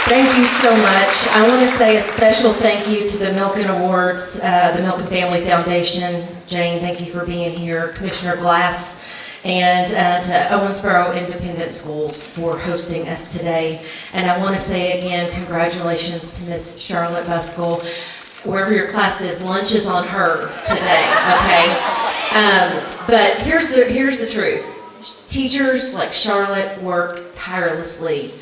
Thank you so much. I want to say a special thank you to the Milken Awards, the Milken Family Foundation. Jane, thank you for being here. Commissioner Glass, and to Owensboro Independent Schools for hosting us today. And I want to say again, congratulations to Miss Charlotte Buskill. Wherever your class is, lunch is on her today, okay? But here's the truth. Teachers like Charlotte work tirelessly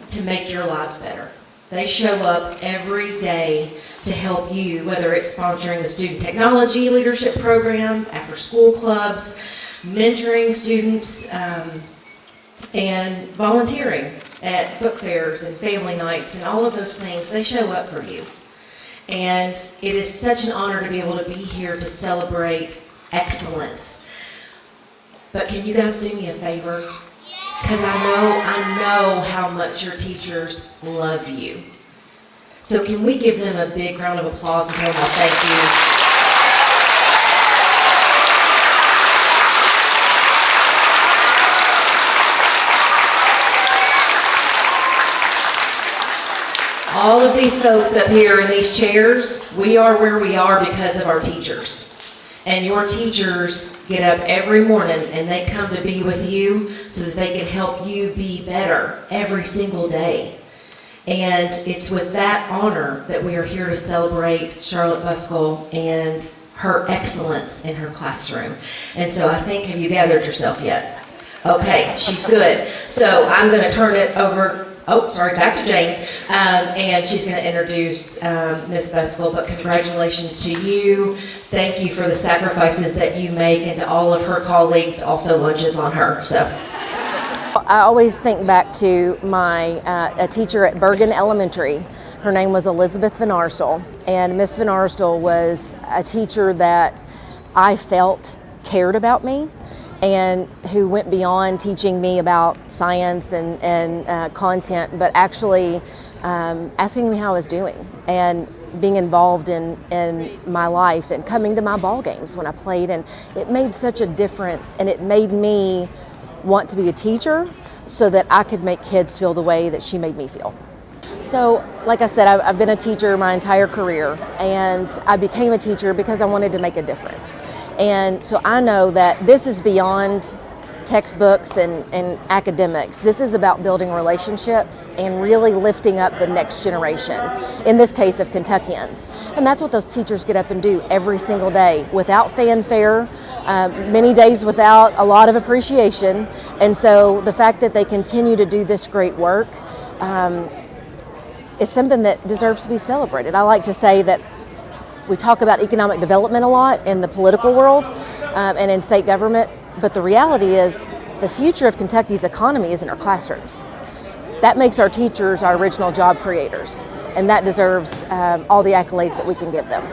to make your lives better. They show up every day to help you, whether it's sponsoring the Student Technology Leadership Program, after school clubs, mentoring students, and volunteering at book fairs and family nights and all of those things. They show up for you. And it is such an honor to be able to be here to celebrate excellence. But can you guys do me a favor? Because I know how much your teachers love you. So can we give them a big round of applause and tell them thank you? All of these folks up here in these chairs, we are where we are because of our teachers. And your teachers get up every morning and they come to be with you so that they can help you be better every single day. And it's with that honor that we are here to celebrate Charlotte Buskill and her excellence in her classroom. And so I think, have you gathered yourself yet? Okay, she's good. So I'm going to turn it over. Back to Jane, and she's going to introduce Ms. Buskill, but congratulations to you. Thank you for the sacrifices that you make, and to all of her colleagues, also lunches on her. So, I always think back to a teacher at Bergen Elementary. Her name was Elizabeth Van Arstel, and Miss Van Arstel was a teacher that I felt cared about me, and who went beyond teaching me about science and content, but actually asking me how I was doing and being involved in my life and coming to my ball games when I played. And it made such a difference, and it made me want to be a teacher so that I could make kids feel the way that she made me feel. So, like I said, I've been a teacher my entire career, and I became a teacher because I wanted to make a difference. And so I know that this is beyond textbooks and academics. This is about building relationships and really lifting up the next generation, in this case of Kentuckians. And that's what those teachers get up and do every single day, without fanfare, many days without a lot of appreciation. And so the fact that they continue to do this great work is something that deserves to be celebrated. I like to say that we talk about economic development a lot in the political world and in state government, but the reality is the future of Kentucky's economy is in our classrooms. That makes our teachers our original job creators, and that deserves all the accolades that we can give them.